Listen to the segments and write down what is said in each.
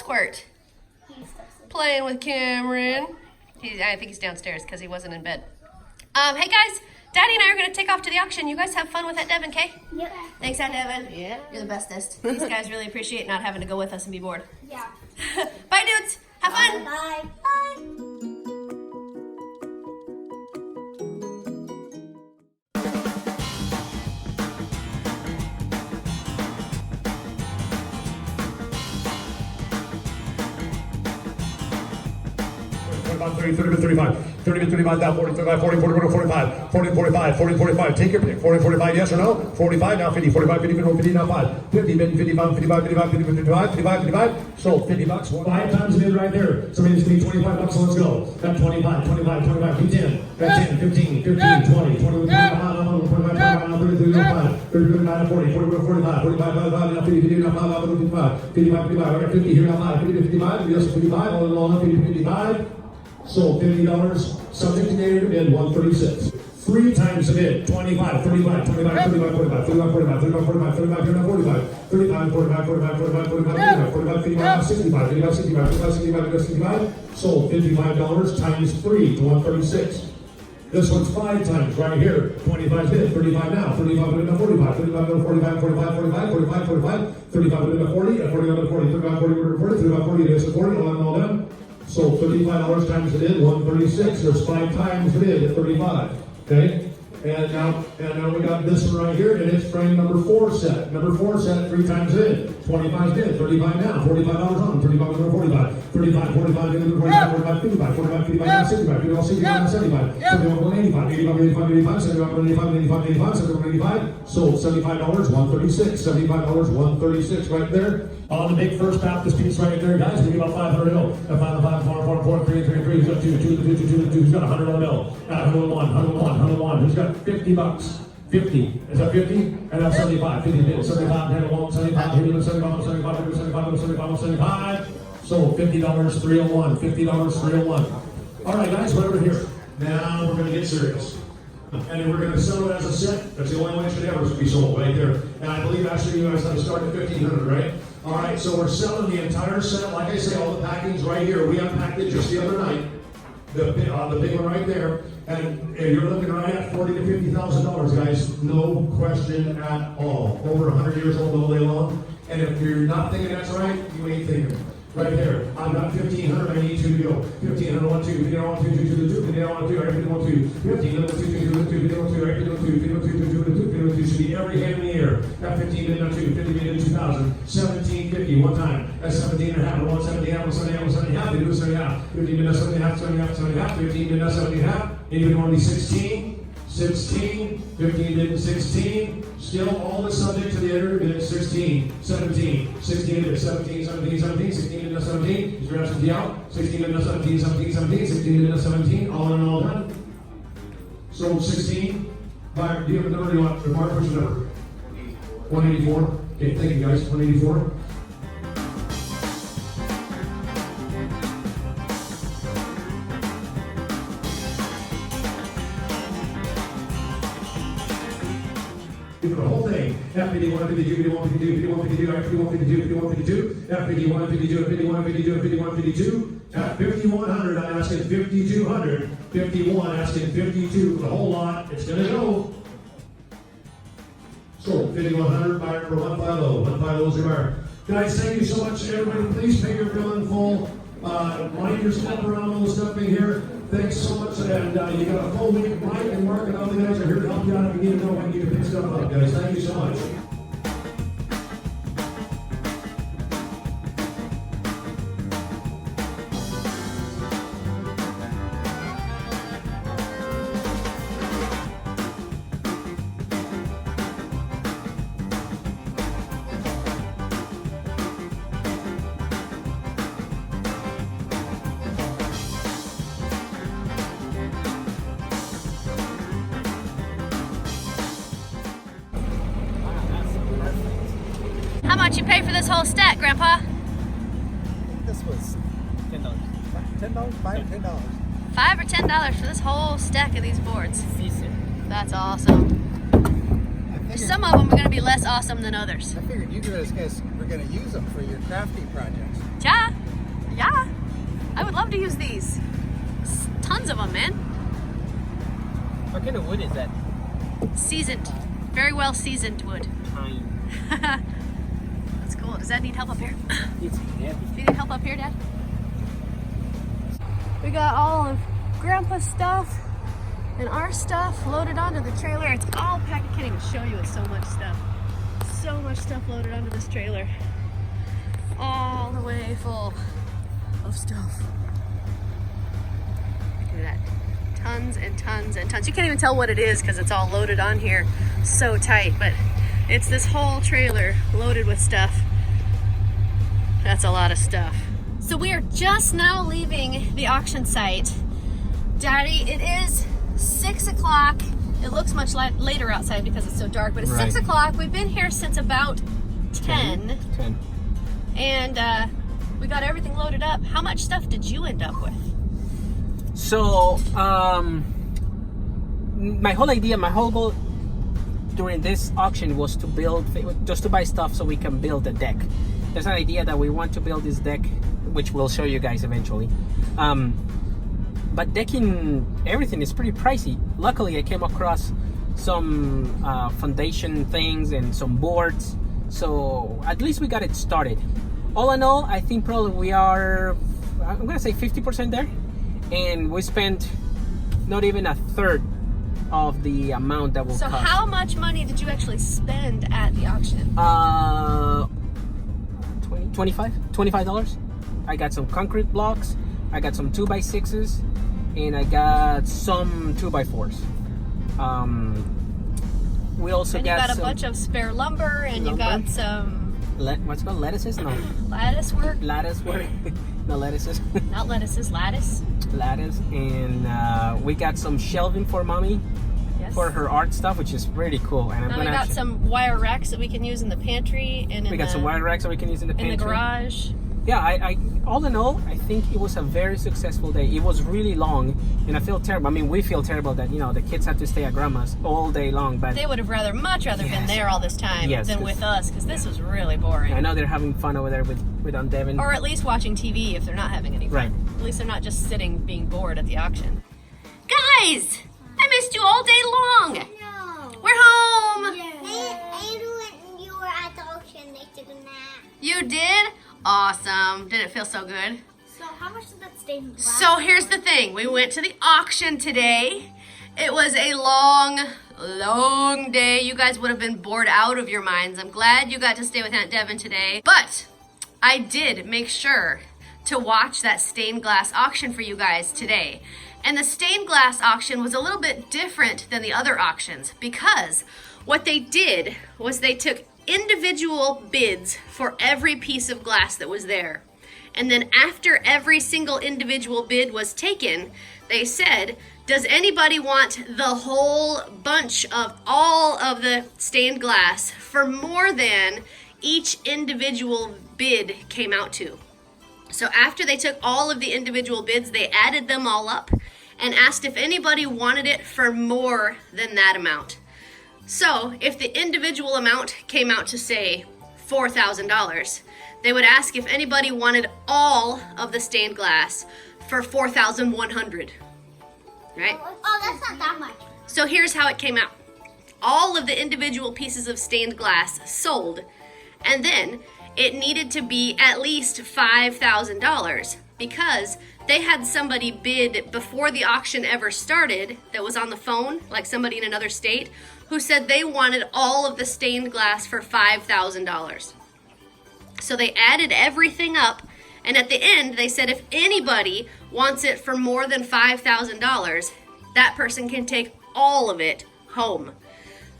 Squirt? Playing with Cameron. I think he's downstairs because he wasn't in bed. Hey guys, Daddy and I are going to take off to the auction. You guys have fun with Aunt Devyn, okay? Yep. Thanks, Aunt Devyn. Yeah. You're the bestest. These guys really appreciate not having to go with us and be bored. Yeah. Bye, dudes. Have fun. Bye. Bye. About 30, 30 to 35, 30 to 35, down 40, 35, 40, 40, 40, 45, 40, 45, 40, 45, take your pick, 40, 45, yes or no, 45, now 50, 45, 50, 50, now 5, 50, 55, 55, 55, 50, 55, 55, 55, sold, 50 bucks, 5 times a bid right there, somebody just need 25 bucks, so let's go, got 25, 25, 25, keep 10, got 10, 15, 15, 20, 20, 25, 35, 35, 40, 40, 45, 45, now 50, 50, now 5, 55, 55, 55, I got 50 here, now 5, 50, 55, yes, 55, all in all, 50, 55, sold $50, subject to date bid 136. 3 times the bid, 25, 35, 25, 35, 45, 35, 45, 35, 45, 35, 35, 45, 35, 45, 45, 45, 45, 45, 55, 65, 55, 65, 55, 65, 65, sold $55 times 3 to 136. This one's 5 times right here, 25 bid, 35 now, 35 bid to 45, 35 to 45, 45, 45, 45, 45, 35 bid to 40, 45 to 40, 35, 40, 40, 35, 40, this is 40, all done. So $35 times the bid, 136. There's 5 times the bid at 35. Okay? And now we got this one right here, and it's frame number 4 set. Number 4 set, 3 times the bid. 25 bid, 35 now, $45 on, 35 over 45, 35, 45, 45, 45, 55, 45, 55, now 65, 55, 65, 75, 71, 85, 85, 85, 85, 71, 85, 85, 85, 71, 85, sold $75, 136, $75, 136 right there. On the big First Baptist piece right there, guys, we get about 500 mil. 5, 4, 4, 3, 3, 3, he's got 2, 2, 2, 2, 2, 2, he's got 100 mil. 101, 101, 101, who's got 50 bucks? 50, is that 50? And that's 75, 50, 75, 75, 75, 75, 75, 75, 75, 75, sold $50, 301, $50, 301. All right, guys, right over here. Now we're going to get serious. And we're going to sell it as a set. That's the only way it should ever be sold right there. And I believe actually you guys have to start at $1,500, right? All right, so we're selling the entire set. Like I say, all the packings right here. We unpacked it just the other night. The big one right there. And you're looking right at $40,000 to $50,000, guys. No question at all. Over 100 years old all day long. And if you're not thinking that's right, you ain't thinking. Right there. I've got 1,500. I need 2 to go. 1,500, 1, 2, 1, 2, 2, 2, 2, 2, 1, 2, 1, 2, 15, 2, 2, 2, 2, 2, 2, should be every hand in the air. Got 15 minutes, 2, 50 minutes, 2,000, 1750, one time. That's 17 and a half, 170 half, 170 half, 170 half, they do 70 half. 15 minutes, 70 half, 70 half, 70 half, 15 minutes, 70 half. Anybody want to be 16? 16, 15 minutes, 16. Still all the subject to the editor bid 16, 17, 16 minutes, 17, 17, 17, 16 minutes, 17. Is your absentee out? 16 minutes, 17, 17, 17, 16 minutes, 17. All in all done. Sold 16. Buyer, do you have a number? Do you want? Mark, what's your number? 184. Okay, thank you guys. 184. For the whole thing, F51, 52, 51, 52, 51, 52, F51, 52, 51, 52, F51, 52, 51, 52, 51, 52, at 5,100, I'm asking 5,200, 51, asking 52 for the whole lot, it's gonna go. Sold, 5,100, buyer for 150, 150 is your buyer. Guys, thank you so much, everybody, please pay your bill in full, mind your step around all the stuff in here. Thanks so much, and you got a full week. Mike and Mark and all the guys are here to help you out if you need to know when you can pick stuff up, guys. Thank you so much. How much you pay for this whole stack, Grandpa? This was $10. $10? $5 or $10? $5 or $10 for this whole stack of these boards. Decent. That's awesome. I Some of them are going to be less awesome than others. I figured you guys were going to use them for your crafting projects. Yeah. Yeah. I would love to use these. Tons of them, man. What kind of wood is that? Seasoned. Very well seasoned wood. Pine. That's cool. Does that need help up here? It's heavy. Do you need help up here, Dad? We got all of Grandpa's stuff and our stuff loaded onto the trailer. It's all packed. I can't even show you. It's so much stuff. So much stuff loaded onto this trailer. All the way full of stuff. Look at that. Tons and tons and tons. You can't even tell what it is because it's all loaded on here so tight, but it's this whole trailer loaded with stuff. That's a lot of stuff. So we are just now leaving the auction site. Daddy, it is 6 o'clock. It looks much later outside because it's so dark, but it's 6 o'clock. We've been here since about 10. 10. And we got everything loaded up. How much stuff did you end up with? So, my whole goal during this auction was to just to buy stuff so we can build a deck. There's an idea that we want to build this deck, which we'll show you guys eventually. But decking everything is pretty pricey. Luckily, I came across some foundation things and some boards. So at least we got it started. All in all, I think probably we are, I'm gonna say 50% there. And we spent not even a third of the amount that will cost. So how much money did you actually spend at the auction? $25. I got some concrete blocks, I got some 2x6s, and I got some 2x4s. We also got a bunch of spare lumber, and you got some what's it called? Lettuces? No. Lattice work? Lattice work. No lettuces. Not lettuces, lattice. Lattice. And we got some shelving for mommy. Yes. For her art stuff, which is pretty cool. And we got some wire racks that we can use in the pantry. And we got some wire racks that we can use in the pantry. In the garage. Yeah, I all in all, I think it was a very successful day. It was really long, and I feel terrible. I mean, we feel terrible that, you know, the kids have to stay at Grandma's all day long, but they would have much rather been there all this time than with us, because this was really boring. I know they're having fun over there with Aunt Devyn. Or at least watching TV if they're not having any fun. Right. At least they're not just sitting being bored at the auction. Guys, I missed you all day long. No. We're home. Yeah. And when you were at the auction, they took a nap. You did? Awesome. Did it feel so good? So how much did that stay in glass? So here's the thing. We went to the auction today. It was a long, long day. You guys would have been bored out of your minds. I'm glad you got to stay with Aunt Devyn today. But I did make sure to watch that stained glass auction for you guys today. And the stained glass auction was a little bit different than the other auctions because what they did was they took individual bids for every piece of glass that was there. And then after every single individual bid was taken, they said, does anybody want the whole bunch of all of the stained glass for more than each individual bid came out to? So after they took all of the individual bids, they added them all up and asked if anybody wanted it for more than that amount. So if the individual amount came out to, say, $4,000, they would ask if anybody wanted all of the stained glass for $4,100, right? Oh, that's not that much. So here's how it came out. All of the individual pieces of stained glass sold, and then it needed to be at least $5,000 because they had somebody bid before the auction ever started that was on the phone, like somebody in another state, who said they wanted all of the stained glass for $5,000. So they added everything up, and at the end they said if anybody wants it for more than $5,000, that person can take all of it home.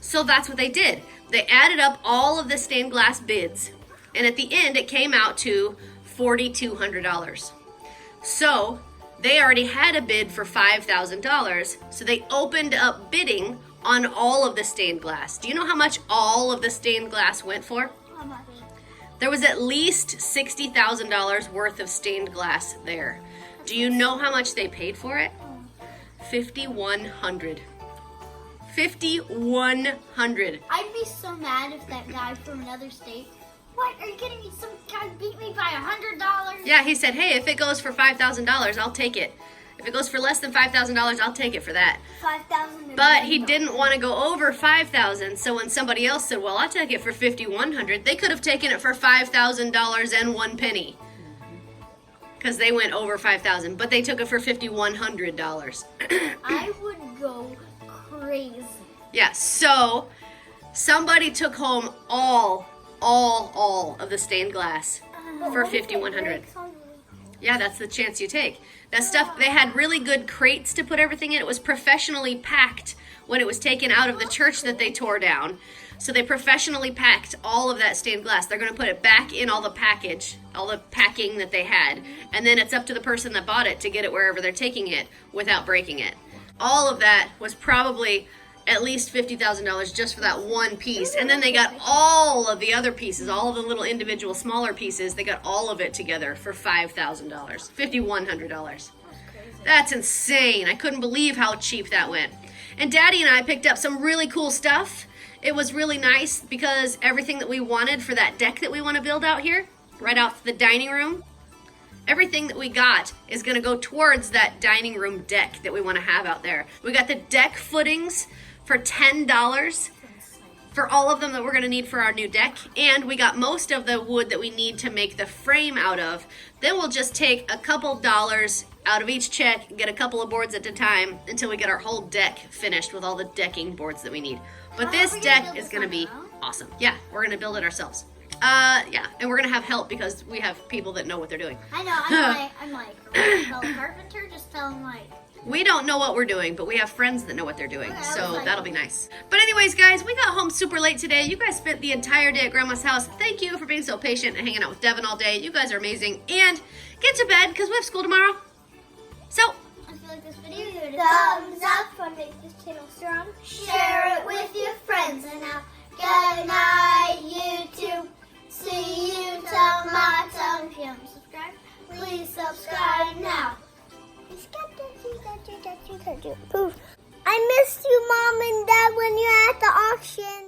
So that's what they did. They added up all of the stained glass bids, and at the end it came out to $4,200. So they already had a bid for $5,000, so they opened up bidding on all of the stained glass. Do you know how much all of the stained glass went for? How much? There was at least $60,000 worth of stained glass there. Do you know how much they paid for it? $5,100. $5,100. I'd be so mad if that guy from another state. What? Are you kidding me? Some guy beat me by $100? Yeah, he said, hey, if it goes for $5,000, I'll take it. If it goes for less than $5,000, I'll take it for that. $5,000. But he didn't want to go over $5,000. So when somebody else said, well, I'll take it for $5,100, they could have taken it for $5,000 and 1 penny. Because they went over $5,000, but they took it for $5,100. I would go crazy. Yeah, so somebody took home all of the stained glass for $5,100. Yeah, that's the chance you take. That stuff, they had really good crates to put everything in. It was professionally packed when it was taken out of the church that they tore down. So they professionally packed all of that stained glass. They're going to put it back in all the packing that they had. And then it's up to the person that bought it to get it wherever they're taking it without breaking it. All of that was probably at least $50,000 just for that one piece. And then they got all of the other pieces, all of the little individual smaller pieces, they got all of it together for $5,000, $5,100. That's insane. I couldn't believe how cheap that went. And Daddy and I picked up some really cool stuff. It was really nice because everything that we wanted for that deck that we want to build out here, right out the dining room, everything that we got is going to go towards that dining room deck that we want to have out there. We got the deck footings for $10 for all of them that we're going to need for our new deck, and we got most of the wood that we need to make the frame out of. Then we'll just take a couple dollars out of each check and get a couple of boards at a time until we get our whole deck finished with all the decking boards that we need. But this deck is going to be awesome. Yeah, we're going to build it ourselves. Yeah, and we're going to have help because we have people that know what they're doing. I know, I'm like, tell a carpenter, just tell him like. We don't know what we're doing, but we have friends that know what they're doing, so that'll be nice. But anyways, guys, we got home super late today. You guys spent the entire day at Grandma's house. Thank you for being so patient and hanging out with Devyn all day. You guys are amazing. And get to bed because we have school tomorrow. So, If you like this video, give it a thumbs up for make this channel strong. Share it with your friends. And now, good night, YouTube. See you tomorrow. If you haven't subscribed, please subscribe now. Poof. I missed you, Mom and Dad, when you're at the auction.